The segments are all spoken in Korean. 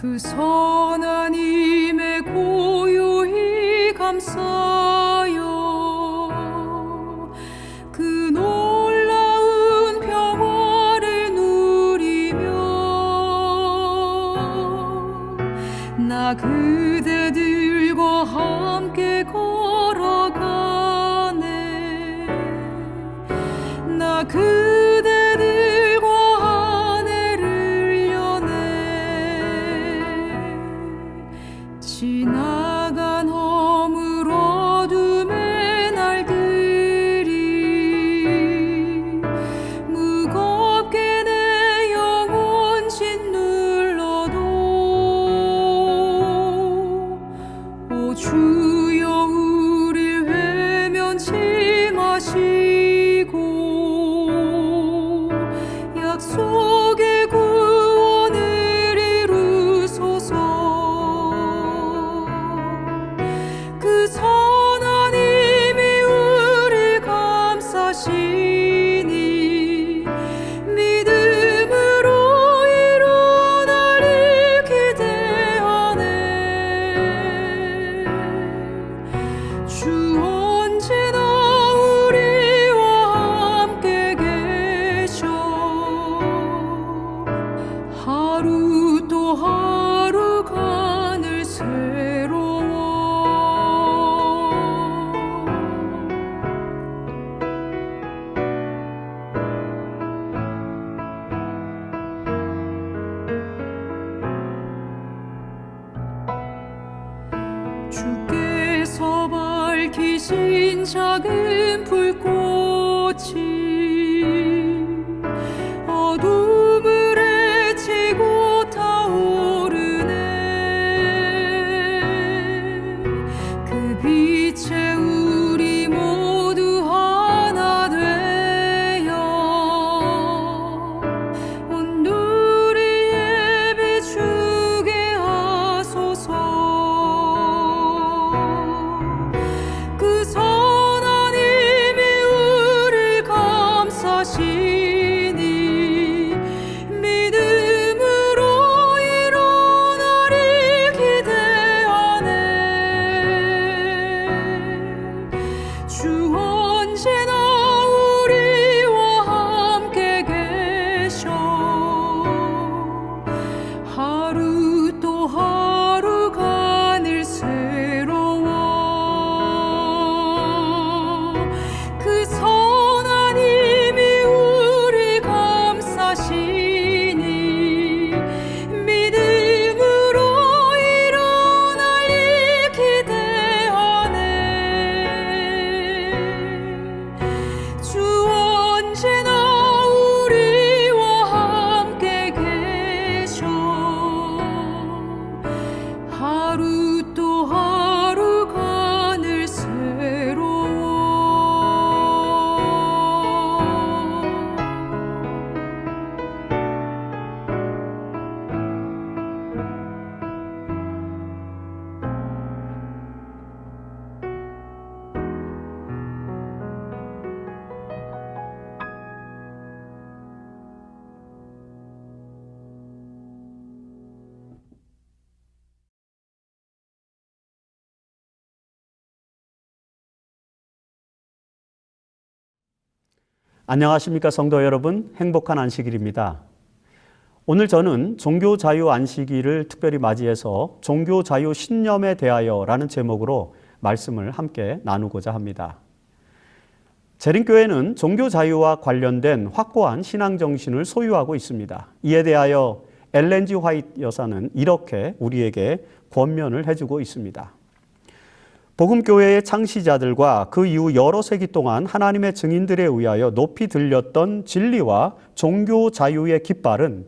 그 선한 힘에 고요히 감싸여 그 놀라운 평화를 누리며 나 그대들과 함께 걸어가네. 나 그대들과 하늘을 여네. 지나간 허물 어둠의 날들이 무겁게 내 영혼 짓눌러도 오 주여 우릴 외면치 마시고 약속의 구원을 이루소서. 그 선한 힘이 우릴 감싸시니 믿음으로 일어나리 기대하네. 주 언제나 우리와 함께 계셔. 하루 또 하루가 늘 새로워. 주께서 밝히신 작은 불꽃이 어둠을 헤치고 타오르네. 그 빛에 우리 모두 하나 되어 온누리에 비추게 하소서. 그 선한 힘이 우릴 감싸시니 믿음으로 일어나리 기대하네. 주 언제나 우리와 함께 계셔. 하루 또 하루가 늘 새로워. 그 선한 힘이 우리 감싸시니 믿음으로 일어나리 기대하네. 주 언제나 우리와 함께 계셔. 하루 또 하루가 늘 새로워. 안녕하십니까 성도 여러분, 행복한 안식일입니다. 오늘 저는 종교자유 안식일을 특별히 맞이해서 종교자유 신념에 대하여 라는 제목으로 말씀을 함께 나누고자 합니다. 재림교회는 종교자유와 관련된 확고한 신앙정신을 소유하고 있습니다. 이에 대하여 엘렌 지 화이트 여사는 이렇게 우리에게 권면을 해주고 있습니다. 복음교회의 창시자들과 그 이후 여러 세기 동안 하나님의 증인들에 의하여 높이 들렸던 진리와 종교 자유의 깃발은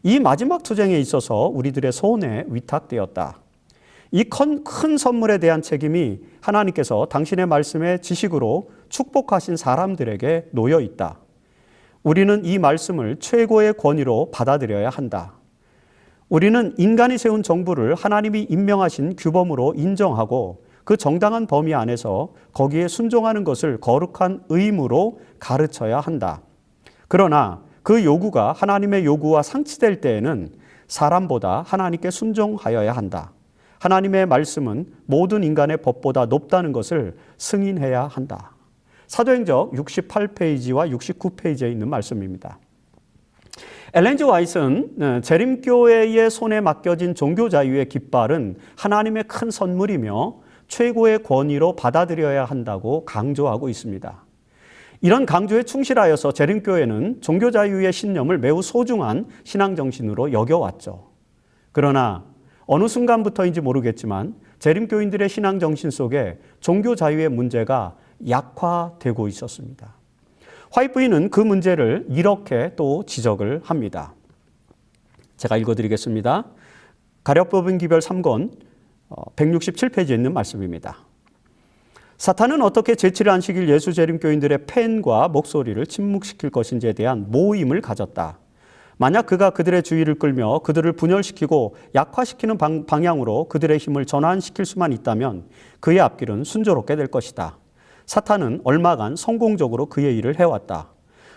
이 마지막 투쟁에 있어서 우리들의 손에 위탁되었다. 이 큰 선물에 대한 책임이 하나님께서 당신의 말씀의 지식으로 축복하신 사람들에게 놓여 있다. 우리는 이 말씀을 최고의 권위로 받아들여야 한다. 우리는 인간이 세운 정부를 하나님이 임명하신 규범으로 인정하고 그 정당한 범위 안에서 거기에 순종하는 것을 거룩한 의무로 가르쳐야 한다. 그러나 그 요구가 하나님의 요구와 상치될 때에는 사람보다 하나님께 순종하여야 한다. 하나님의 말씀은 모든 인간의 법보다 높다는 것을 승인해야 한다. 사도행전 68페이지와 69페이지에 있는 말씀입니다. 엘렌 G. 화이트는 재림교회의 손에 맡겨진 종교 자유의 깃발은 하나님의 큰 선물이며 최고의 권위로 받아들여야 한다고 강조하고 있습니다. 이런 강조에 충실하여서 재림교회는 종교 자유의 신념을 매우 소중한 신앙정신으로 여겨왔죠. 그러나 어느 순간부터인지 모르겠지만 재림교인들의 신앙정신 속에 종교 자유의 문제가 약화되고 있었습니다. 화이트 부인은 그 문제를 이렇게 또 지적을 합니다. 제가 읽어드리겠습니다. 가룟법인 기별 3권 167페이지에 있는 말씀입니다. 사탄은 어떻게 제7일 안식일 예수 재림교인들의 펜과 목소리를 침묵시킬 것인지에 대한 모임을 가졌다. 만약 그가 그들의 주의를 끌며 그들을 분열시키고 약화시키는 방향으로 그들의 힘을 전환시킬 수만 있다면 그의 앞길은 순조롭게 될 것이다. 사탄은 얼마간 성공적으로 그의 일을 해왔다.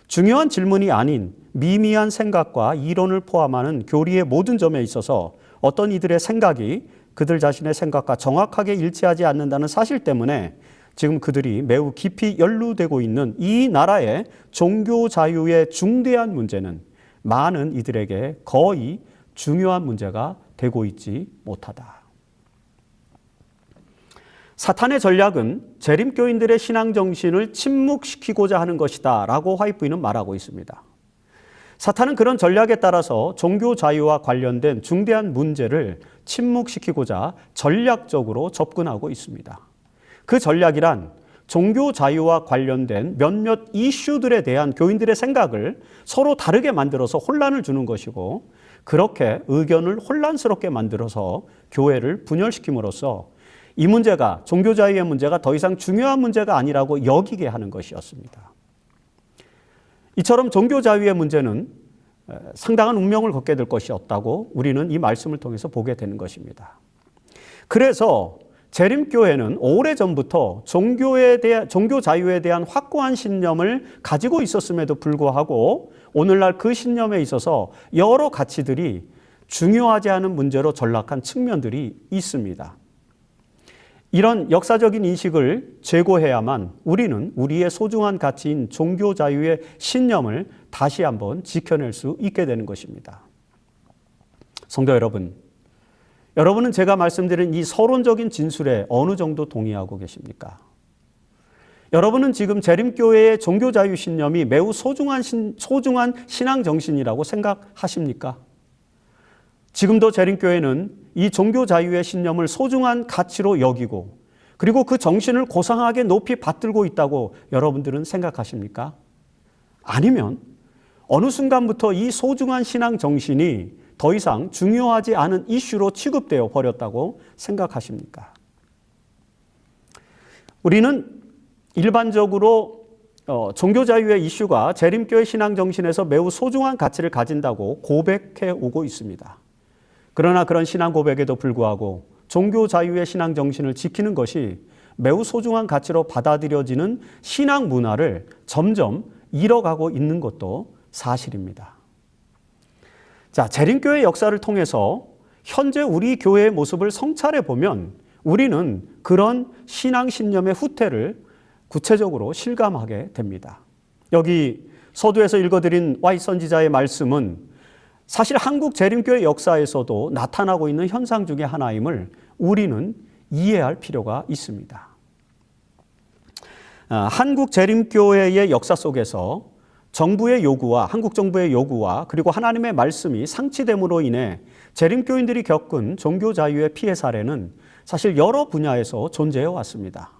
중요한 질문이 아닌 미미한 생각과 이론을 포함하는 교리의 모든 점에 있어서 어떤 이들의 생각이 그들 자신의 생각과 정확하게 일치하지 않는다는 사실 때문에 지금 그들이 매우 깊이 연루되고 있는 이 나라의 종교 자유의 중대한 문제는 많은 이들에게 거의 중요한 문제가 되고 있지 못하다. 사탄의 전략은 재림교인들의 신앙정신을 침묵시키고자 하는 것이다 라고 화이트 부인은 말하고 있습니다. 사탄은 그런 전략에 따라서 종교 자유와 관련된 중대한 문제를 침묵시키고자 전략적으로 접근하고 있습니다. 그 전략이란 종교 자유와 관련된 몇몇 이슈들에 대한 교인들의 생각을 서로 다르게 만들어서 혼란을 주는 것이고, 그렇게 의견을 혼란스럽게 만들어서 교회를 분열시킴으로써 이 문제가, 종교 자유의 문제가 더 이상 중요한 문제가 아니라고 여기게 하는 것이었습니다. 이처럼 종교 자유의 문제는 상당한 운명을 걷게 될 것이었다고 우리는 이 말씀을 통해서 보게 되는 것입니다. 그래서 재림교회는 오래전부터 종교 자유에 대한 확고한 신념을 가지고 있었음에도 불구하고 오늘날 그 신념에 있어서 여러 가치들이 중요하지 않은 문제로 전락한 측면들이 있습니다. 이런 역사적인 인식을 제고해야만 우리는 우리의 소중한 가치인 종교 자유의 신념을 다시 한번 지켜낼 수 있게 되는 것입니다. 성도 여러분, 여러분은 제가 말씀드린 이 서론적인 진술에 어느 정도 동의하고 계십니까? 여러분은 지금 재림교회의 종교 자유 신념이 매우 소중한 신앙 정신이라고 생각하십니까? 지금도 재림교회는 이 종교 자유의 신념을 소중한 가치로 여기고 그리고 그 정신을 고상하게 높이 받들고 있다고 여러분들은 생각하십니까? 아니면 어느 순간부터 이 소중한 신앙 정신이 더 이상 중요하지 않은 이슈로 취급되어 버렸다고 생각하십니까? 우리는 일반적으로 종교 자유의 이슈가 재림교회 신앙 정신에서 매우 소중한 가치를 가진다고 고백해 오고 있습니다. 그러나 그런 신앙 고백에도 불구하고 종교 자유의 신앙 정신을 지키는 것이 매우 소중한 가치로 받아들여지는 신앙 문화를 점점 잃어가고 있는 것도 사실입니다. 자, 재림교회 역사를 통해서 현재 우리 교회의 모습을 성찰해 보면 우리는 그런 신앙 신념의 후퇴를 구체적으로 실감하게 됩니다. 여기 서두에서 읽어드린 화이트 선지자의 말씀은 사실 한국 재림교회 역사에서도 나타나고 있는 현상 중에 하나임을 우리는 이해할 필요가 있습니다. 한국 재림교회의 역사 속에서 정부의 요구와 한국 정부의 요구와 그리고 하나님의 말씀이 상치됨으로 인해 재림교인들이 겪은 종교 자유의 피해 사례는 사실 여러 분야에서 존재해 왔습니다.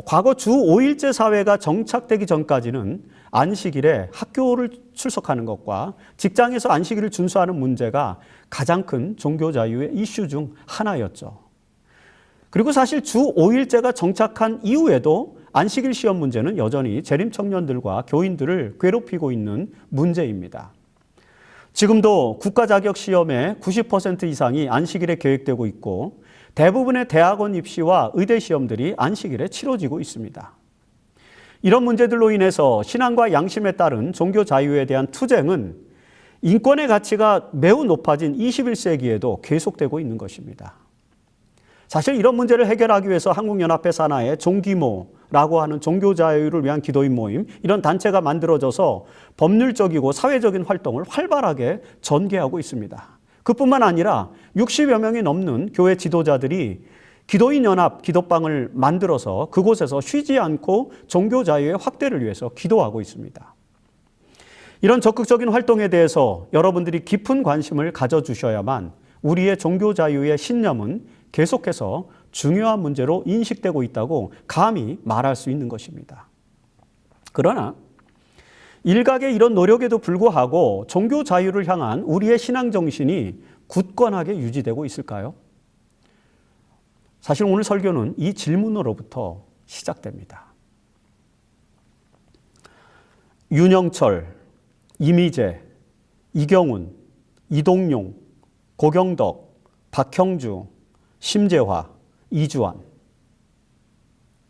과거 주 5일제 사회가 정착되기 전까지는 안식일에 학교를 출석하는 것과 직장에서 안식일을 준수하는 문제가 가장 큰 종교 자유의 이슈 중 하나였죠. 그리고 사실 주 5일제가 정착한 이후에도 안식일 시험 문제는 여전히 재림 청년들과 교인들을 괴롭히고 있는 문제입니다. 지금도 국가 자격 시험의 90% 이상이 안식일에 계획되고 있고 대부분의 대학원 입시와 의대 시험들이 안식일에 치러지고 있습니다. 이런 문제들로 인해서 신앙과 양심에 따른 종교 자유에 대한 투쟁은 인권의 가치가 매우 높아진 21세기에도 계속되고 있는 것입니다. 사실 이런 문제를 해결하기 위해서 한국연합회 산하에 종기모라고 하는 종교 자유를 위한 기도인 모임, 이런 단체가 만들어져서 법률적이고 사회적인 활동을 활발하게 전개하고 있습니다. 그뿐만 아니라 60여 명이 넘는 교회 지도자들이 기도인 연합 기도방을 만들어서 그곳에서 쉬지 않고 종교 자유의 확대를 위해서 기도하고 있습니다. 이런 적극적인 활동에 대해서 여러분들이 깊은 관심을 가져주셔야만 우리의 종교 자유의 신념은 계속해서 중요한 문제로 인식되고 있다고 감히 말할 수 있는 것입니다. 그러나 일각의 이런 노력에도 불구하고 종교 자유를 향한 우리의 신앙 정신이 굳건하게 유지되고 있을까요? 사실 오늘 설교는 이 질문으로부터 시작됩니다. 윤영철, 이미재, 이경훈, 이동용, 고경덕, 박형주, 심재화, 이주환.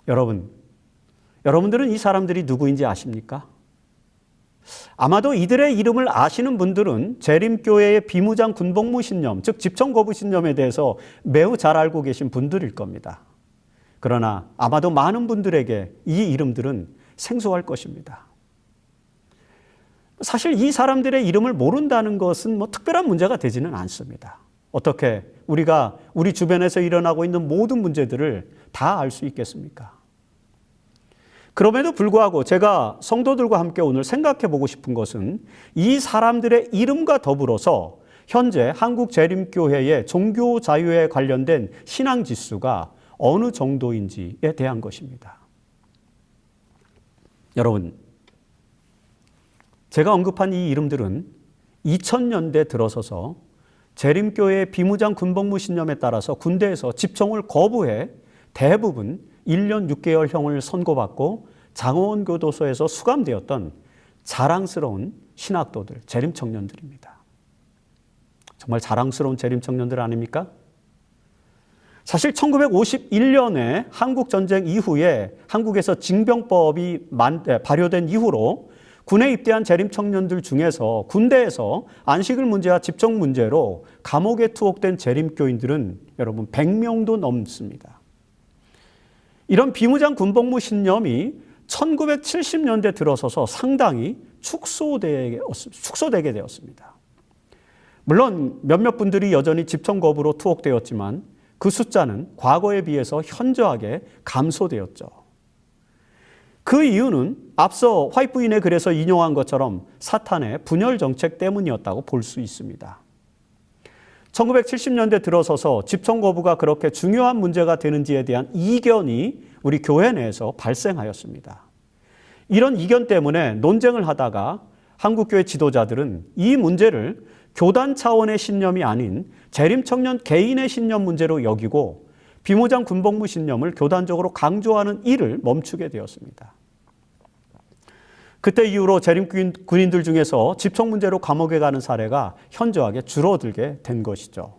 여러분들은 이 사람들이 누구인지 아십니까? 아마도 이들의 이름을 아시는 분들은 재림교회의 비무장 군복무 신념, 즉 집정거부 신념에 대해서 매우 잘 알고 계신 분들일 겁니다. 그러나 아마도 많은 분들에게 이 이름들은 생소할 것입니다. 사실 이 사람들의 이름을 모른다는 것은 특별한 문제가 되지는 않습니다. 어떻게 우리가 우리 주변에서 일어나고 있는 모든 문제들을 다 알 수 있겠습니까? 그럼에도 불구하고 제가 성도들과 함께 오늘 생각해 보고 싶은 것은 이 사람들의 이름과 더불어서 현재 한국재림교회의 종교 자유에 관련된 신앙 지수가 어느 정도인지에 대한 것입니다. 여러분, 제가 언급한 이 이름들은 2000년대 들어서서 재림교회의 비무장 군복무 신념에 따라서 군대에서 집총을 거부해 대부분 1년 6개월형을 선고받고 장원교도소에서 수감되었던 자랑스러운 신학도들, 재림청년들입니다. 정말 자랑스러운 재림청년들 아닙니까? 사실 1951년에 한국전쟁 이후에 한국에서 징병법이 발효된 이후로 군에 입대한 재림청년들 중에서 군대에서 안식일 문제와 집정 문제로 감옥에 투옥된 재림교인들은 여러분 100명도 넘습니다. 이런 비무장 군복무 신념이 1970년대 들어서서 상당히 축소되게 되었습니다. 물론 몇몇 분들이 여전히 집정 거부로 투옥되었지만 그 숫자는 과거에 비해서 현저하게 감소되었죠. 그 이유는 앞서 화이트 부인의 글에서 인용한 것처럼 사탄의 분열 정책 때문이었다고 볼 수 있습니다. 1970년대 들어서서 집정 거부가 그렇게 중요한 문제가 되는지에 대한 이견이 우리 교회 내에서 발생하였습니다. 이런 이견 때문에 논쟁을 하다가 한국교회 지도자들은 이 문제를 교단 차원의 신념이 아닌 재림청년 개인의 신념 문제로 여기고 비무장 군복무 신념을 교단적으로 강조하는 일을 멈추게 되었습니다. 그때 이후로 재림군인들 중에서 집총 문제로 감옥에 가는 사례가 현저하게 줄어들게 된 것이죠.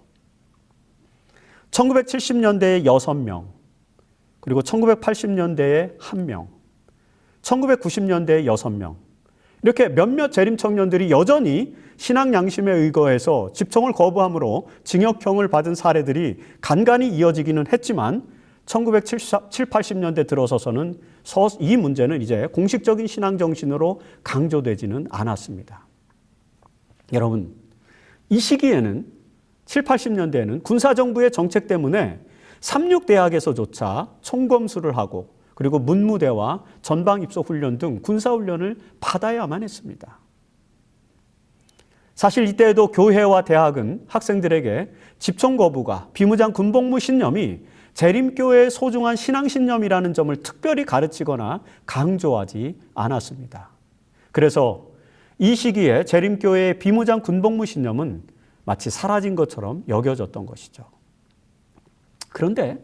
1970년대에 6명, 그리고 1980년대에 1명, 1990년대에 6명, 이렇게 몇몇 재림청년들이 여전히 신앙 양심에 의거해서 집총을 거부함으로 징역형을 받은 사례들이 간간히 이어지기는 했지만 1970, 80년대 들어서서는 이 문제는 이제 공식적인 신앙 정신으로 강조되지는 않았습니다. 여러분, 이 시기에는 7, 80년대에는 군사정부의 정책 때문에 삼육대학에서조차 총검수를 하고 그리고 문무대와 전방입소훈련 등 군사훈련을 받아야만 했습니다. 사실 이때에도 교회와 대학은 학생들에게 집총 거부가 비무장 군복무 신념이 재림교회의 소중한 신앙신념이라는 점을 특별히 가르치거나 강조하지 않았습니다. 그래서 이 시기에 재림교회의 비무장 군복무 신념은 마치 사라진 것처럼 여겨졌던 것이죠. 그런데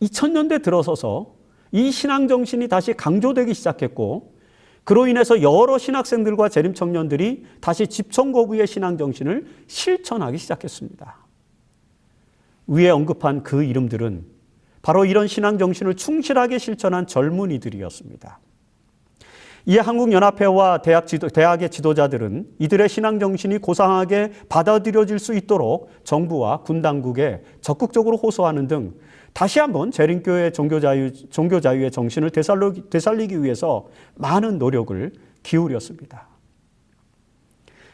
2000년대 들어서서 이 신앙정신이 다시 강조되기 시작했고 그로 인해서 여러 신학생들과 재림청년들이 다시 집총 거부의 신앙정신을 실천하기 시작했습니다. 위에 언급한 그 이름들은 바로 이런 신앙정신을 충실하게 실천한 젊은이들이었습니다. 이에 한국연합회와 대학의 지도자들은 이들의 신앙 정신이 고상하게 받아들여질 수 있도록 정부와 군 당국에 적극적으로 호소하는 등 다시 한번 재림교회 종교자유의 정신을 되살리기 위해서 많은 노력을 기울였습니다.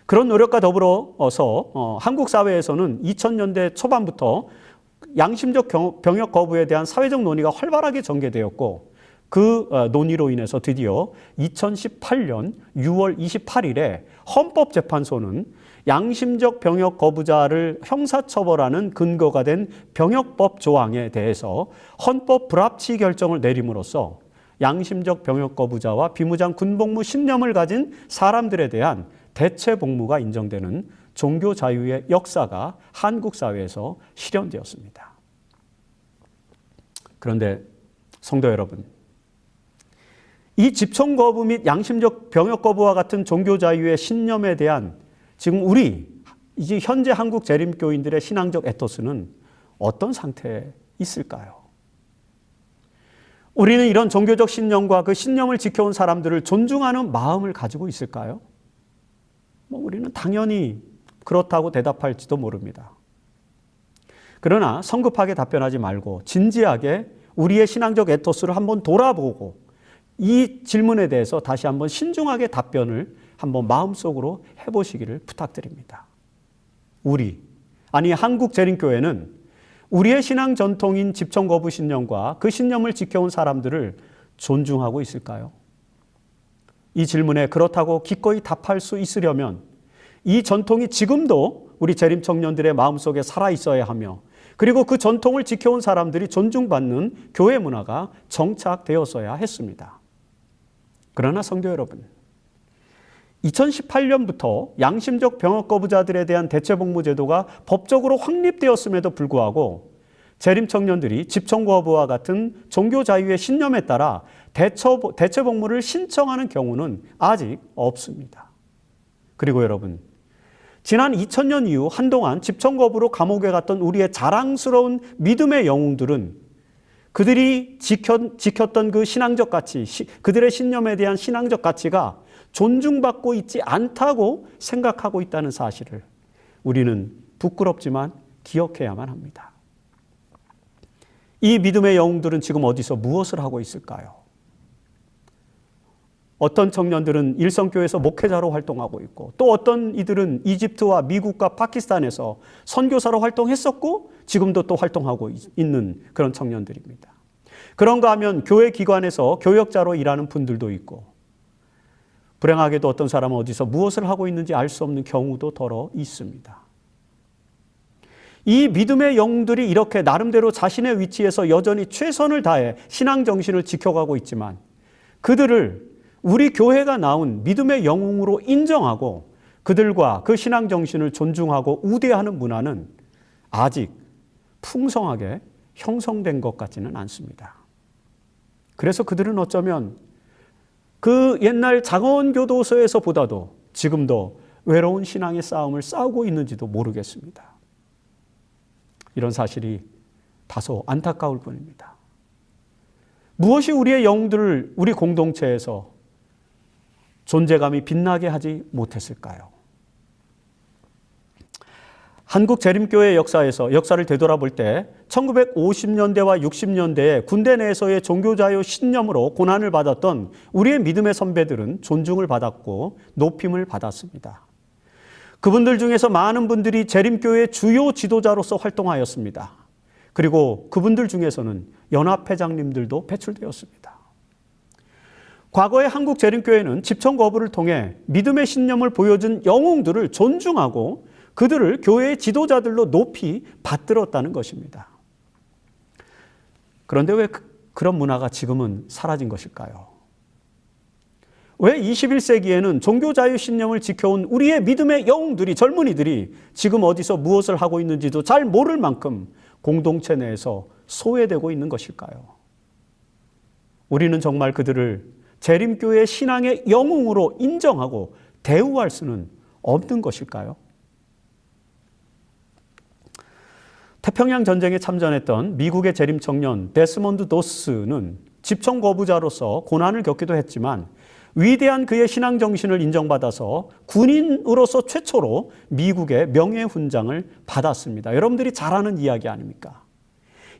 그런 노력과 더불어서 한국 사회에서는 2000년대 초반부터 양심적 병역 거부에 대한 사회적 논의가 활발하게 전개되었고, 그 논의로 인해서 드디어 2018년 6월 28일에 헌법재판소는 양심적 병역 거부자를 형사처벌하는 근거가 된 병역법 조항에 대해서 헌법 불합치 결정을 내림으로써 양심적 병역 거부자와 비무장 군복무 신념을 가진 사람들에 대한 대체 복무가 인정되는 종교 자유의 역사가 한국 사회에서 실현되었습니다. 그런데 성도 여러분, 이 집총 거부 및 양심적 병역 거부와 같은 종교 자유의 신념에 대한 지금 이제 현재 한국 재림교인들의 신앙적 에토스는 어떤 상태에 있을까요? 우리는 이런 종교적 신념과 그 신념을 지켜온 사람들을 존중하는 마음을 가지고 있을까요? 우리는 당연히 그렇다고 대답할지도 모릅니다. 그러나 성급하게 답변하지 말고 진지하게 우리의 신앙적 에토스를 한번 돌아보고 이 질문에 대해서 다시 한번 신중하게 답변을 한번 마음속으로 해보시기를 부탁드립니다. 한국 재림교회는 우리의 신앙 전통인 집총 거부 신념과 그 신념을 지켜온 사람들을 존중하고 있을까요? 이 질문에 그렇다고 기꺼이 답할 수 있으려면 이 전통이 지금도 우리 재림 청년들의 마음속에 살아 있어야 하며, 그리고 그 전통을 지켜온 사람들이 존중받는 교회 문화가 정착되었어야 했습니다. 그러나 성도 여러분, 2018년부터 양심적 병역 거부자들에 대한 대체 복무 제도가 법적으로 확립되었음에도 불구하고 재림 청년들이 집총 거부와 같은 종교 자유의 신념에 따라 대체 복무를 신청하는 경우는 아직 없습니다. 그리고 여러분, 지난 2000년 이후 한동안 집총 거부로 감옥에 갔던 우리의 자랑스러운 믿음의 영웅들은 그들이 지켰던 그 신앙적 가치, 그들의 신념에 대한 신앙적 가치가 존중받고 있지 않다고 생각하고 있다는 사실을 우리는 부끄럽지만 기억해야만 합니다. 이 믿음의 영웅들은 지금 어디서 무엇을 하고 있을까요? 어떤 청년들은 일성교회에서 목회자로 활동하고 있고, 또 어떤 이들은 이집트와 미국과 파키스탄에서 선교사로 활동했었고 지금도 또 활동하고 있는 그런 청년들입니다. 그런가 하면 교회 기관에서 교역자로 일하는 분들도 있고, 불행하게도 어떤 사람은 어디서 무엇을 하고 있는지 알 수 없는 경우도 더러 있습니다. 이 믿음의 영웅들이 이렇게 나름대로 자신의 위치에서 여전히 최선을 다해 신앙 정신을 지켜가고 있지만, 그들을 우리 교회가 낳은 믿음의 영웅으로 인정하고 그들과 그 신앙 정신을 존중하고 우대하는 문화는 아직 풍성하게 형성된 것 같지는 않습니다. 그래서 그들은 어쩌면 그 옛날 장원교도소에서 보다도 지금도 외로운 신앙의 싸움을 싸우고 있는지도 모르겠습니다. 이런 사실이 다소 안타까울 뿐입니다. 무엇이 우리의 영웅들을 우리 공동체에서 존재감이 빛나게 하지 못했을까요? 한국 재림교회 역사를 되돌아볼 때 1950년대와 60년대에 군대 내에서의 종교자유 신념으로 고난을 받았던 우리의 믿음의 선배들은 존중을 받았고 높임을 받았습니다. 그분들 중에서 많은 분들이 재림교회의 주요 지도자로서 활동하였습니다. 그리고 그분들 중에서는 연합회장님들도 배출되었습니다. 과거의 한국 재림교회는 집총 거부를 통해 믿음의 신념을 보여준 영웅들을 존중하고 그들을 교회의 지도자들로 높이 받들었다는 것입니다. 그런데 왜 그런 문화가 지금은 사라진 것일까요? 왜 21세기에는 종교자유 신념을 지켜온 우리의 믿음의 영웅들이, 젊은이들이 지금 어디서 무엇을 하고 있는지도 잘 모를 만큼 공동체 내에서 소외되고 있는 것일까요? 우리는 정말 그들을 재림교회 신앙의 영웅으로 인정하고 대우할 수는 없는 것일까요? 태평양 전쟁에 참전했던 미국의 재림 청년 데스몬드 도스는 집총 거부자로서 고난을 겪기도 했지만 위대한 그의 신앙 정신을 인정받아서 군인으로서 최초로 미국의 명예훈장을 받았습니다. 여러분들이 잘 아는 이야기 아닙니까?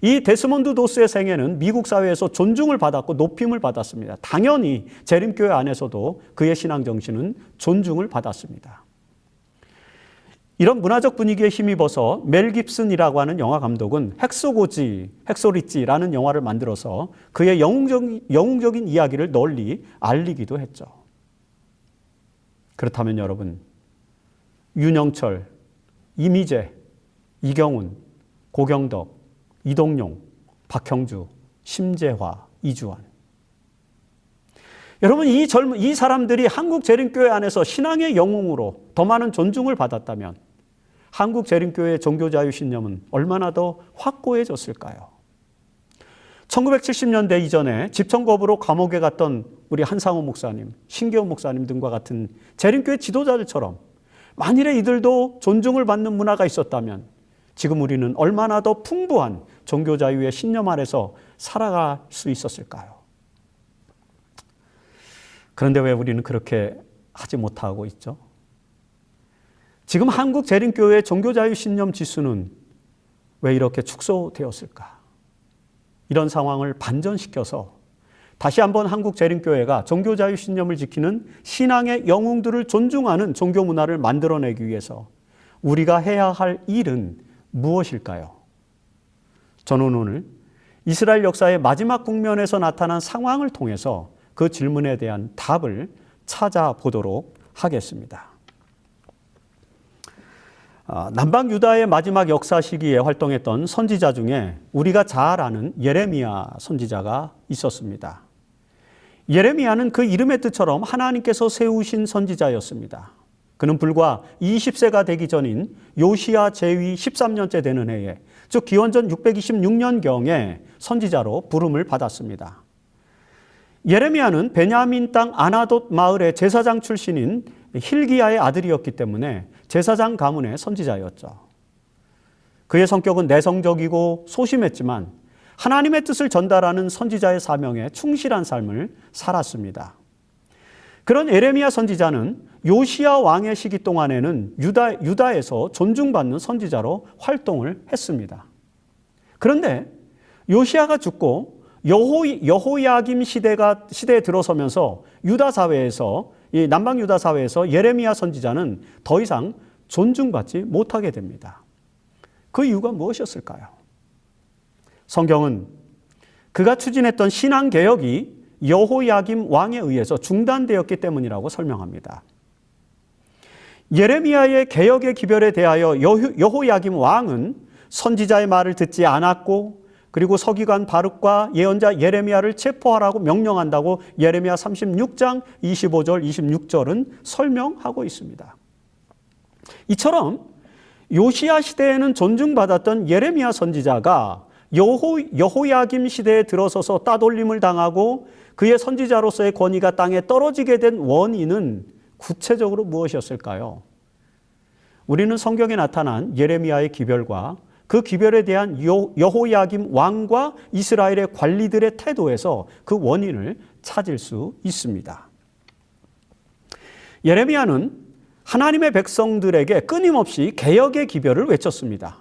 이 데스몬드 도스의 생애는 미국 사회에서 존중을 받았고 높임을 받았습니다. 당연히 재림교회 안에서도 그의 신앙 정신은 존중을 받았습니다. 이런 문화적 분위기에 힘입어서 멜 깁슨이라고 하는 영화 감독은 헥소리치라는 영화를 만들어서 그의 영웅적인 이야기를 널리 알리기도 했죠. 그렇다면 여러분, 윤영철, 이미재, 이경훈, 고경덕, 이동용, 박형주, 심재화, 이주환. 여러분, 이 사람들이 한국 재림교회 안에서 신앙의 영웅으로 더 많은 존중을 받았다면 한국 재림교회의 종교자유신념은 얼마나 더 확고해졌을까요? 1970년대 이전에 집청겁으로 감옥에 갔던 우리 한상호 목사님, 신계호 목사님 등과 같은 재림교회 지도자들처럼 만일에 이들도 존중을 받는 문화가 있었다면 지금 우리는 얼마나 더 풍부한 종교자유의 신념 아래서 살아갈 수 있었을까요? 그런데 왜 우리는 그렇게 하지 못하고 있죠? 지금 한국 재림교회의 종교자유 신념 지수는 왜 이렇게 축소되었을까? 이런 상황을 반전시켜서 다시 한번 한국 재림교회가 종교자유 신념을 지키는 신앙의 영웅들을 존중하는 종교 문화를 만들어내기 위해서 우리가 해야 할 일은 무엇일까요? 저는 오늘 이스라엘 역사의 마지막 국면에서 나타난 상황을 통해서 그 질문에 대한 답을 찾아보도록 하겠습니다. 남방 유다의 마지막 역사 시기에 활동했던 선지자 중에 우리가 잘 아는 예레미야 선지자가 있었습니다. 예레미야는 그 이름의 뜻처럼 하나님께서 세우신 선지자였습니다. 그는 불과 20세가 되기 전인 요시야 제위 13년째 되는 해에, 즉 기원전 626년경에 선지자로 부름을 받았습니다. 예레미야는 베냐민 땅 아나돗 마을의 제사장 출신인 힐기야의 아들이었기 때문에 제사장 가문의 선지자였죠. 그의 성격은 내성적이고 소심했지만 하나님의 뜻을 전달하는 선지자의 사명에 충실한 삶을 살았습니다. 그런 예레미야 선지자는 요시야 왕의 시기 동안에는 유다에서 존중받는 선지자로 활동을 했습니다. 그런데 요시야가 죽고 여호야김 시대에 들어서면서 유다 사회에서, 이 남방 유다 사회에서 예레미야 선지자는 더 이상 존중받지 못하게 됩니다. 그 이유가 무엇이었을까요? 성경은 그가 추진했던 신앙 개혁이 여호야김 왕에 의해서 중단되었기 때문이라고 설명합니다. 예레미야의 개혁의 기별에 대하여 여호야김 왕은 선지자의 말을 듣지 않았고, 그리고 서기관 바룩과 예언자 예레미야를 체포하라고 명령한다고 예레미야 36장 25절 26절은 설명하고 있습니다. 이처럼 요시야 시대에는 존중받았던 예레미야 선지자가 여호야김 시대에 들어서서 따돌림을 당하고 그의 선지자로서의 권위가 땅에 떨어지게 된 원인은 구체적으로 무엇이었을까요? 우리는 성경에 나타난 예레미야의 기별과 그 기별에 대한 여호야김 왕과 이스라엘의 관리들의 태도에서 그 원인을 찾을 수 있습니다. 예레미야는 하나님의 백성들에게 끊임없이 개혁의 기별을 외쳤습니다.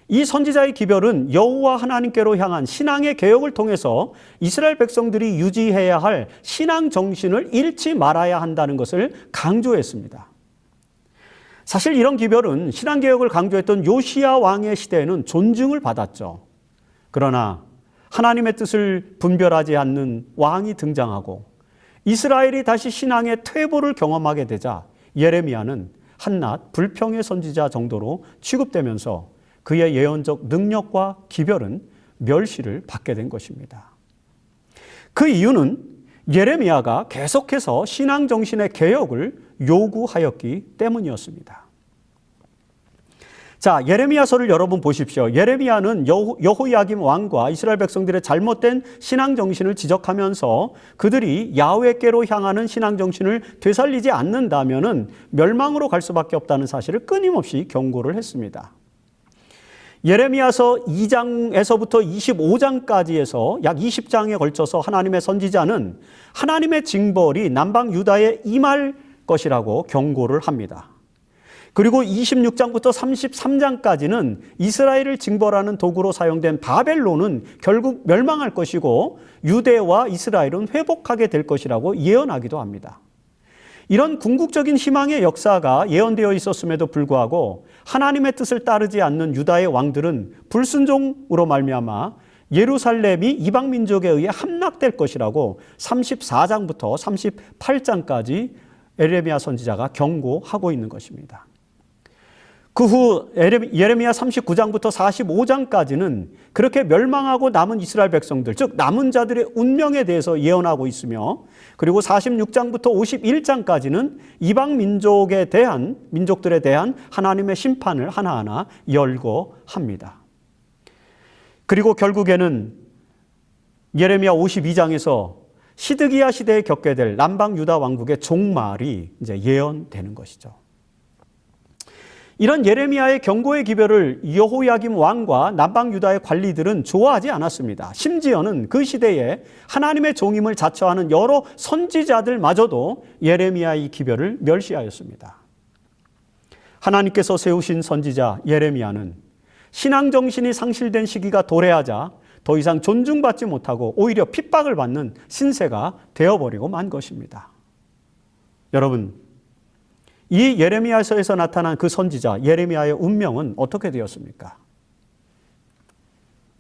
이 선지자의 기별은 여호와 하나님께로 향한 신앙의 개혁을 통해서 이스라엘 백성들이 유지해야 할 신앙 정신을 잃지 말아야 한다는 것을 강조했습니다. 사실 이런 기별은 신앙개혁을 강조했던 요시야 왕의 시대에는 존중을 받았죠. 그러나 하나님의 뜻을 분별하지 않는 왕이 등장하고 이스라엘이 다시 신앙의 퇴보를 경험하게 되자 예레미야는 한낱 불평의 선지자 정도로 취급되면서 그의 예언적 능력과 기별은 멸시를 받게 된 것입니다. 그 이유는 예레미야가 계속해서 신앙 정신의 개혁을 요구하였기 때문이었습니다. 자, 예레미야서를 여러분 보십시오. 예레미야는 여호야김 왕과 이스라엘 백성들의 잘못된 신앙 정신을 지적하면서 그들이 야훼께로 향하는 신앙 정신을 되살리지 않는다면은 멸망으로 갈 수밖에 없다는 사실을 끊임없이 경고를 했습니다. 예레미야서 2장에서부터 25장까지에서 약 20장에 걸쳐서 하나님의 선지자는 하나님의 징벌이 남방 유다에 임할 것이라고 경고를 합니다. 그리고 26장부터 33장까지는 이스라엘을 징벌하는 도구로 사용된 바벨론은 결국 멸망할 것이고 유대와 이스라엘은 회복하게 될 것이라고 예언하기도 합니다. 이런 궁극적인 희망의 역사가 예언되어 있었음에도 불구하고 하나님의 뜻을 따르지 않는 유다의 왕들은 불순종으로 말미암아 예루살렘이 이방 민족에 의해 함락될 것이라고 34장부터 38장까지 예레미야 선지자가 경고하고 있는 것입니다. 그 후 예레미야 39장부터 45장까지는 그렇게 멸망하고 남은 이스라엘 백성들, 즉 남은 자들의 운명에 대해서 예언하고 있으며, 그리고 46장부터 51장까지는 이방 민족들에 대한 하나님의 심판을 하나하나 열거합니다. 그리고 결국에는 예레미야 52장에서 시드기야 시대에 겪게 될 남방 유다 왕국의 종말이 이제 예언되는 것이죠. 이런 예레미야의 경고의 기별을 여호야김 왕과 남방 유다의 관리들은 좋아하지 않았습니다. 심지어는 그 시대에 하나님의 종임을 자처하는 여러 선지자들마저도 예레미야의 기별을 멸시하였습니다. 하나님께서 세우신 선지자 예레미야는 신앙 정신이 상실된 시기가 도래하자 더 이상 존중받지 못하고 오히려 핍박을 받는 신세가 되어버리고 만 것입니다. 여러분, 이 예레미야서에서 나타난 그 선지자 예레미야의 운명은 어떻게 되었습니까?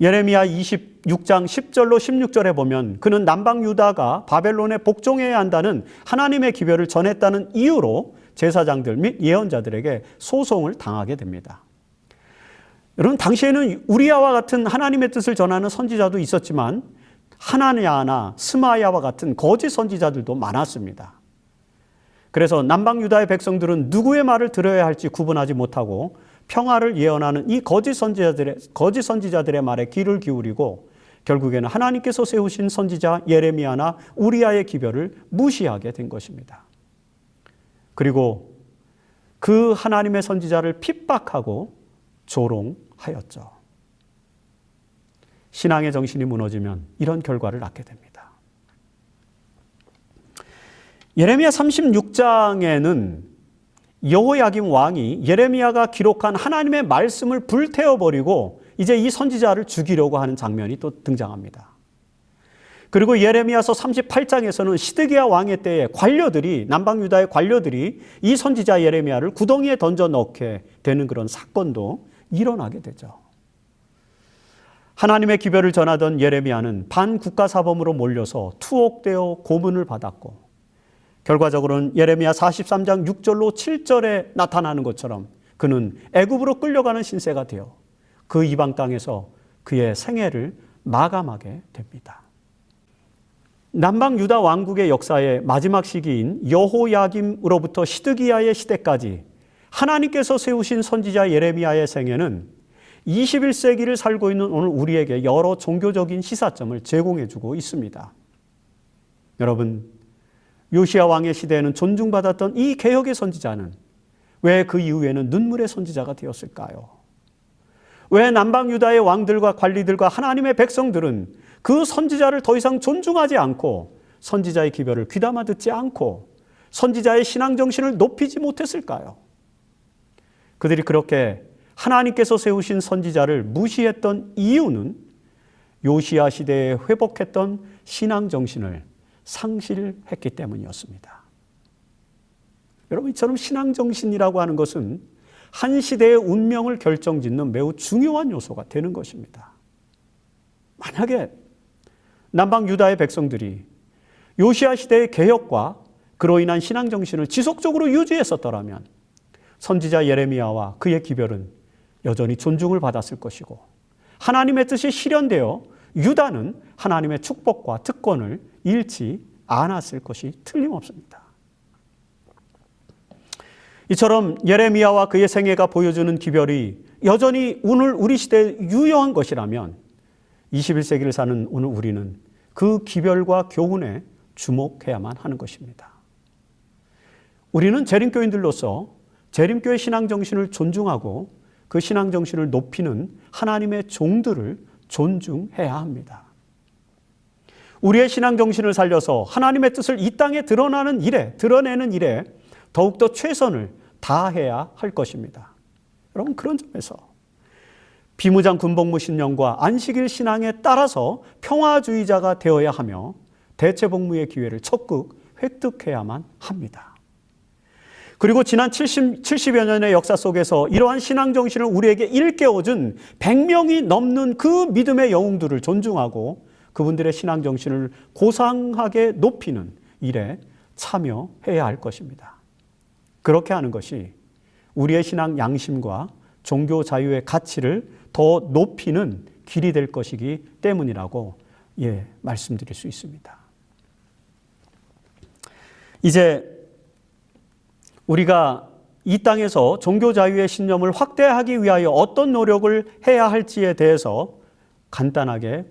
예레미야 26장 10절로 16절에 보면 그는 남방 유다가 바벨론에 복종해야 한다는 하나님의 기별을 전했다는 이유로 제사장들 및 예언자들에게 소송을 당하게 됩니다. 여러분, 당시에는 우리야와 같은 하나님의 뜻을 전하는 선지자도 있었지만 하나냐나 스마야와 같은 거짓 선지자들도 많았습니다. 그래서 남방 유다의 백성들은 누구의 말을 들어야 할지 구분하지 못하고 평화를 예언하는 이 거짓 선지자들의 말에 귀를 기울이고 결국에는 하나님께서 세우신 선지자 예레미야나 우리야의 기별을 무시하게 된 것입니다. 그리고 그 하나님의 선지자를 핍박하고 조롱하였죠. 신앙의 정신이 무너지면 이런 결과를 낳게 됩니다. 예레미야 36장에는 여호야김 왕이 예레미야가 기록한 하나님의 말씀을 불태워버리고 이제 이 선지자를 죽이려고 하는 장면이 또 등장합니다. 그리고 예레미야서 38장에서는 시드기야 왕의 때에 남방 유다의 관료들이 이 선지자 예레미야를 구덩이에 던져 넣게 되는 그런 사건도 일어나게 되죠. 하나님의 기별을 전하던 예레미야는 반국가 사범으로 몰려서 투옥되어 고문을 받았고, 결과적으로는 예레미야 43장 6절로 7절에 나타나는 것처럼 그는 애굽으로 끌려가는 신세가 되어 그 이방 땅에서 그의 생애를 마감하게 됩니다. 남방 유다 왕국의 역사의 마지막 시기인 여호야김으로부터 시드기야의 시대까지 하나님께서 세우신 선지자 예레미야의 생애는 21세기를 살고 있는 오늘 우리에게 여러 종교적인 시사점을 제공해주고 있습니다. 여러분, 요시야 왕의 시대에는 존중받았던 이 개혁의 선지자는 왜 그 이후에는 눈물의 선지자가 되었을까요? 왜 남방 유다의 왕들과 관리들과 하나님의 백성들은 그 선지자를 더 이상 존중하지 않고 선지자의 기별을 귀담아 듣지 않고 선지자의 신앙 정신을 높이지 못했을까요? 그들이 그렇게 하나님께서 세우신 선지자를 무시했던 이유는 요시야 시대에 회복했던 신앙 정신을 상실했기 때문이었습니다. 여러분, 이처럼 신앙 정신이라고 하는 것은 한 시대의 운명을 결정짓는 매우 중요한 요소가 되는 것입니다. 만약에 남방 유다의 백성들이 요시야 시대의 개혁과 그로 인한 신앙 정신을 지속적으로 유지했었더라면 선지자 예레미야와 그의 기별은 여전히 존중을 받았을 것이고 하나님의 뜻이 실현되어 유다는 하나님의 축복과 특권을 잃지 않았을 것이 틀림없습니다. 이처럼 예레미야와 그의 생애가 보여주는 기별이 여전히 오늘 우리 시대에 유효한 것이라면 21세기를 사는 오늘 우리는 그 기별과 교훈에 주목해야만 하는 것입니다. 우리는 재림교인들로서 재림교의 신앙 정신을 존중하고 그 신앙 정신을 높이는 하나님의 종들을 존중해야 합니다. 우리의 신앙 정신을 살려서 하나님의 뜻을 이 땅에 드러내는 일에 더욱더 최선을 다해야 할 것입니다. 여러분, 그런 점에서 비무장 군복무 신념과 안식일 신앙에 따라서 평화주의자가 되어야 하며 대체복무의 기회를 적극 획득해야만 합니다. 그리고 지난 70여 년의 역사 속에서 이러한 신앙 정신을 우리에게 일깨워준 100명이 넘는 그 믿음의 영웅들을 존중하고 그분들의 신앙 정신을 고상하게 높이는 일에 참여해야 할 것입니다. 그렇게 하는 것이 우리의 신앙 양심과 종교 자유의 가치를 더 높이는 길이 될 것이기 때문이라고 말씀드릴 수 있습니다. 이제 우리가 이 땅에서 종교 자유의 신념을 확대하기 위하여 어떤 노력을 해야 할지에 대해서 간단하게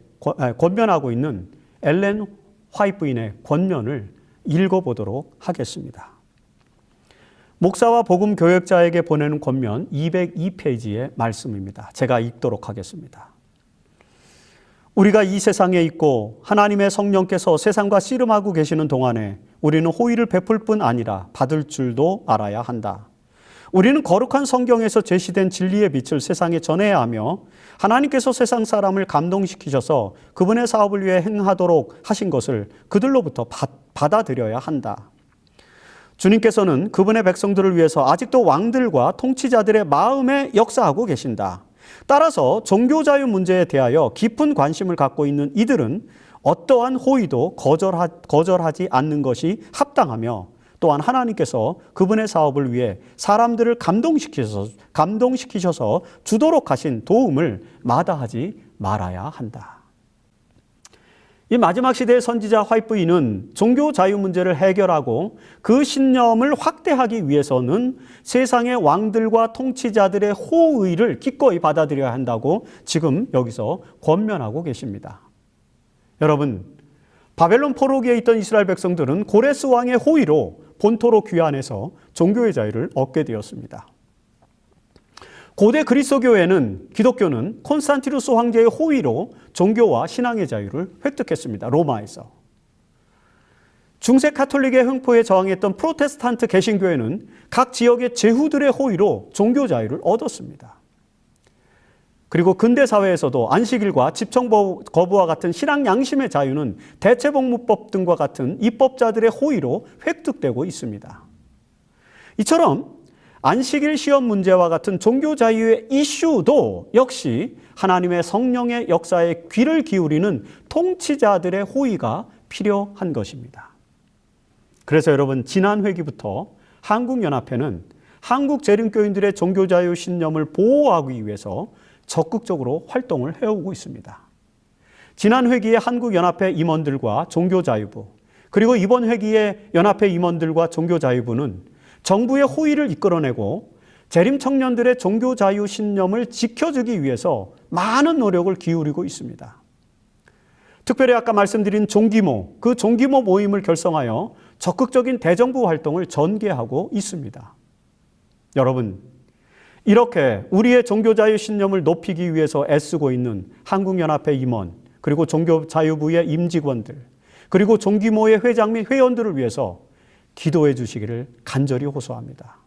권면하고 있는 엘렌 화이트 부인의 권면을 읽어보도록 하겠습니다. 목사와 복음 교역자에게 보내는 권면 202페이지의 말씀입니다. 제가 읽도록 하겠습니다. 우리가 이 세상에 있고 하나님의 성령께서 세상과 씨름하고 계시는 동안에 우리는 호의를 베풀 뿐 아니라 받을 줄도 알아야 한다. 우리는 거룩한 성경에서 제시된 진리의 빛을 세상에 전해야 하며 하나님께서 세상 사람을 감동시키셔서 그분의 사업을 위해 행하도록 하신 것을 그들로부터 받아들여야 한다. 주님께서는 그분의 백성들을 위해서 아직도 왕들과 통치자들의 마음에 역사하고 계신다. 따라서 종교자유 문제에 대하여 깊은 관심을 갖고 있는 이들은 어떠한 호의도 거절하지 않는 것이 합당하며 또한 하나님께서 그분의 사업을 위해 사람들을 감동시키셔서 주도록 하신 도움을 마다하지 말아야 한다. 이 마지막 시대의 선지자 화이트 부인은 종교 자유 문제를 해결하고 그 신념을 확대하기 위해서는 세상의 왕들과 통치자들의 호의를 기꺼이 받아들여야 한다고 지금 여기서 권면하고 계십니다. 여러분, 바벨론 포로기에 있던 이스라엘 백성들은 고레스 왕의 호의로 본토로 귀환해서 종교의 자유를 얻게 되었습니다. 고대 그리스도교회는 기독교는 콘스탄티누스 황제의 호의로 종교와 신앙의 자유를 획득했습니다. 로마에서. 중세 카톨릭의 횡포에 저항했던 프로테스탄트 개신교회는 각 지역의 제후들의 호의로 종교 자유를 얻었습니다. 그리고 근대 사회에서도 안식일과 집청 거부와 같은 신앙 양심의 자유는 대체복무법 등과 같은 입법자들의 호의로 획득되고 있습니다. 이처럼 안식일 시험 문제와 같은 종교 자유의 이슈도 역시 하나님의 성령의 역사에 귀를 기울이는 통치자들의 호의가 필요한 것입니다. 그래서 여러분, 지난 회기부터 한국연합회는 한국 재림교인들의 종교 자유 신념을 보호하기 위해서 적극적으로 활동을 해오고 있습니다. 지난 회기에 한국연합회 임원들과 종교자유부, 그리고 이번 회기에 연합회 임원들과 종교자유부는 정부의 호의를 이끌어내고 재림 청년들의 종교자유 신념을 지켜주기 위해서 많은 노력을 기울이고 있습니다. 특별히 아까 말씀드린 종기모, 그 종기모 모임을 결성하여 적극적인 대정부 활동을 전개하고 있습니다. 여러분, 이렇게 우리의 종교자유 신념을 높이기 위해서 애쓰고 있는 한국연합회 임원, 그리고 종교자유부의 임직원들, 그리고 종기모의 회장 및 회원들을 위해서 기도해 주시기를 간절히 호소합니다.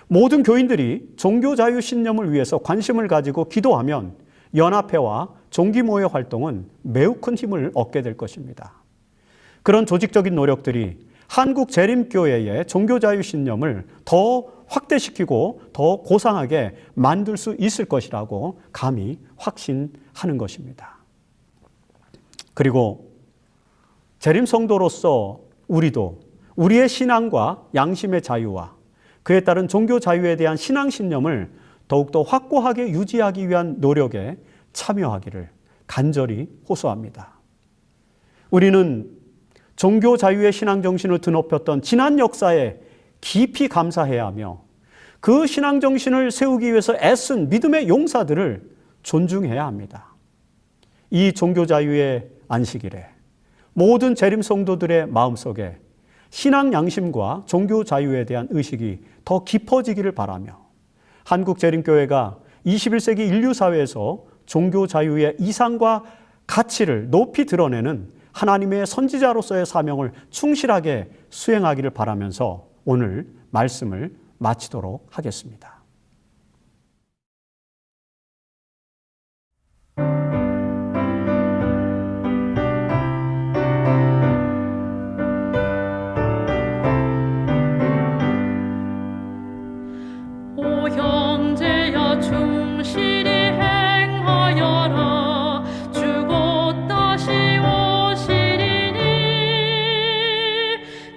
모든 교인들이 종교자유 신념을 위해서 관심을 가지고 기도하면 연합회와 종기모의 활동은 매우 큰 힘을 얻게 될 것입니다. 그런 조직적인 노력들이 한국 재림교회의 종교자유 신념을 더 확대시키고 더 고상하게 만들 수 있을 것이라고 감히 확신하는 것입니다. 그리고 재림 성도로서 우리도 우리의 신앙과 양심의 자유와 그에 따른 종교 자유에 대한 신앙 신념을 더욱더 확고하게 유지하기 위한 노력에 참여하기를 간절히 호소합니다. 우리는 종교 자유의 신앙 정신을 드높였던 지난 역사에 깊이 감사해야 하며 그 신앙 정신을 세우기 위해서 애쓴 믿음의 용사들을 존중해야 합니다. 이 종교 자유의 안식일에 모든 재림 성도들의 마음속에 신앙 양심과 종교 자유에 대한 의식이 더 깊어지기를 바라며 한국재림교회가 21세기 인류 사회에서 종교 자유의 이상과 가치를 높이 드러내는 하나님의 선지자로서의 사명을 충실하게 수행하기를 바라면서 오늘 말씀을 마치도록 하겠습니다. 오 형제여 충실히 행하여라. 주 곧 다시 오시리니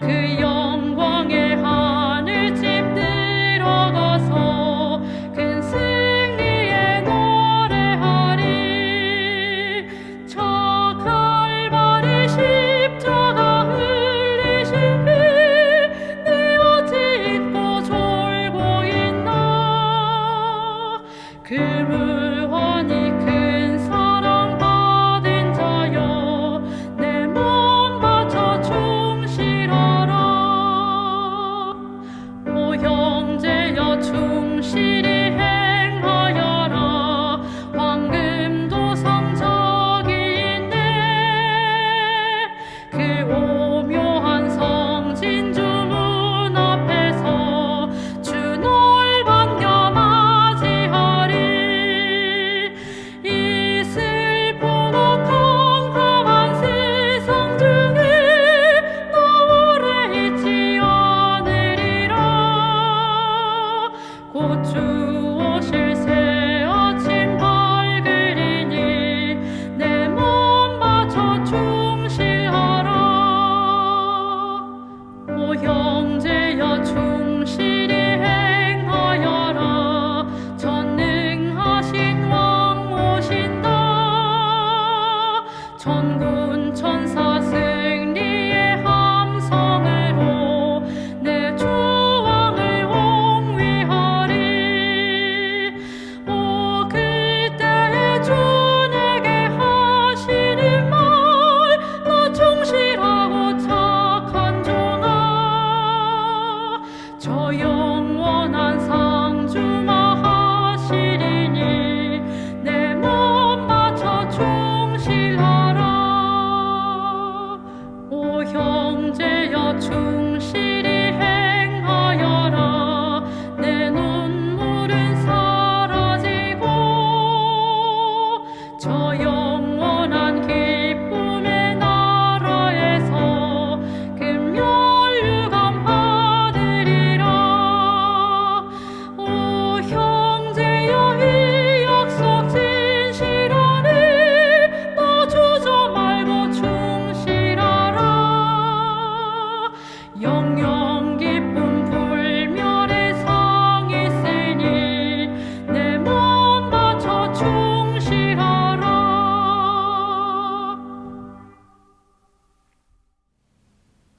그 영광의 하늘집 들어가서 큰 승리에 노래하리. 저 칼바리 십자가 흘리신 피 내 어찌 잊고 졸고 있나. 그 무한히 큰 사랑 받은 자여 내 몸 바쳐 충실하라. 오 형제여 충실히 행하여라. 황금도 성적인데 그 오묘한 성진주 문 앞에서 주 널 반겨 맞이하리. 이 슬프고 컴컴한 세상 중에 너 오래 있지 않으리라. 곧 주 오실 새 아침 밝으리니 내 몸 바쳐 충실하라. 오 형제여 충실히 행하여라. 전능하신 왕 오신다. 천군 천사 승리의 함성으로 내 주 왕을 옹위하리. 오 그때 주 내게 하시는 말 너 충실하고 착한 종아. 저 영원한 상주마 하시리니 내 몸 바쳐 충실하라. 오 형제여 충실히 행하여라. 내 눈물은 사라지고 저 영원한 기쁨의 나라에서 금멸류관 받으리라. 오 형제여 이 약속 진실하니 너 주저 말고 충실하라. 영영 기쁨 불멸의 상 있으니 내 몸 바쳐 충실하라.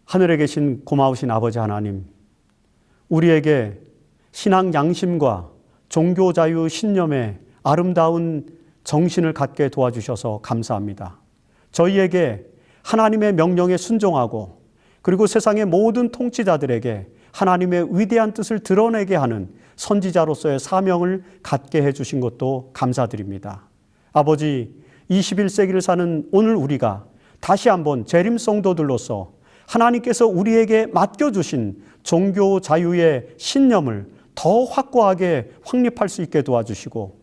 하늘에 계신 고마우신 아버지 하나님, 우리에게 신앙 양심과 종교 자유 신념의 아름다운 정신을 갖게 도와주셔서 감사합니다. 저희에게 하나님의 명령에 순종하고 그리고 세상의 모든 통치자들에게 하나님의 위대한 뜻을 드러내게 하는 선지자로서의 사명을 갖게 해주신 것도 감사드립니다. 아버지, 21세기를 사는 오늘 우리가 다시 한번 재림 성도들로서 하나님께서 우리에게 맡겨주신 종교 자유의 신념을 더 확고하게 확립할 수 있게 도와주시고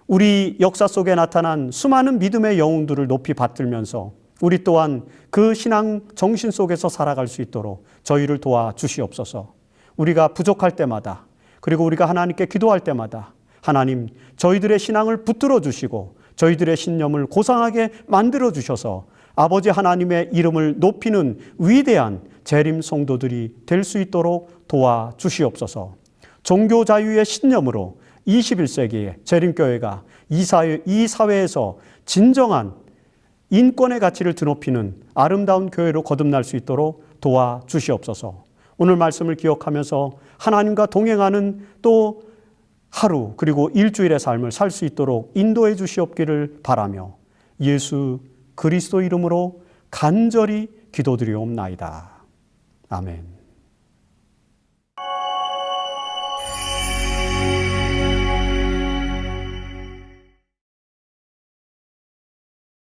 우리 역사 속에 나타난 수많은 믿음의 영웅들을 높이 받들면서 우리 또한 그 신앙 정신 속에서 살아갈 수 있도록 저희를 도와주시옵소서. 우리가 부족할 때마다 그리고 우리가 하나님께 기도할 때마다 하나님 저희들의 신앙을 붙들어 주시고 저희들의 신념을 고상하게 만들어 주셔서 아버지 하나님의 이름을 높이는 위대한 재림 성도들이 될 수 있도록 도와주시옵소서. 종교 자유의 신념으로 21세기의 재림교회가 이 사회에서 진정한 인권의 가치를 드높이는 아름다운 교회로 거듭날 수 있도록 도와주시옵소서. 오늘 말씀을 기억하면서 하나님과 동행하는 또 하루 그리고 일주일의 삶을 살 수 있도록 인도해 주시옵기를 바라며 예수 그리스도 이름으로 간절히 기도드리옵나이다. 아멘.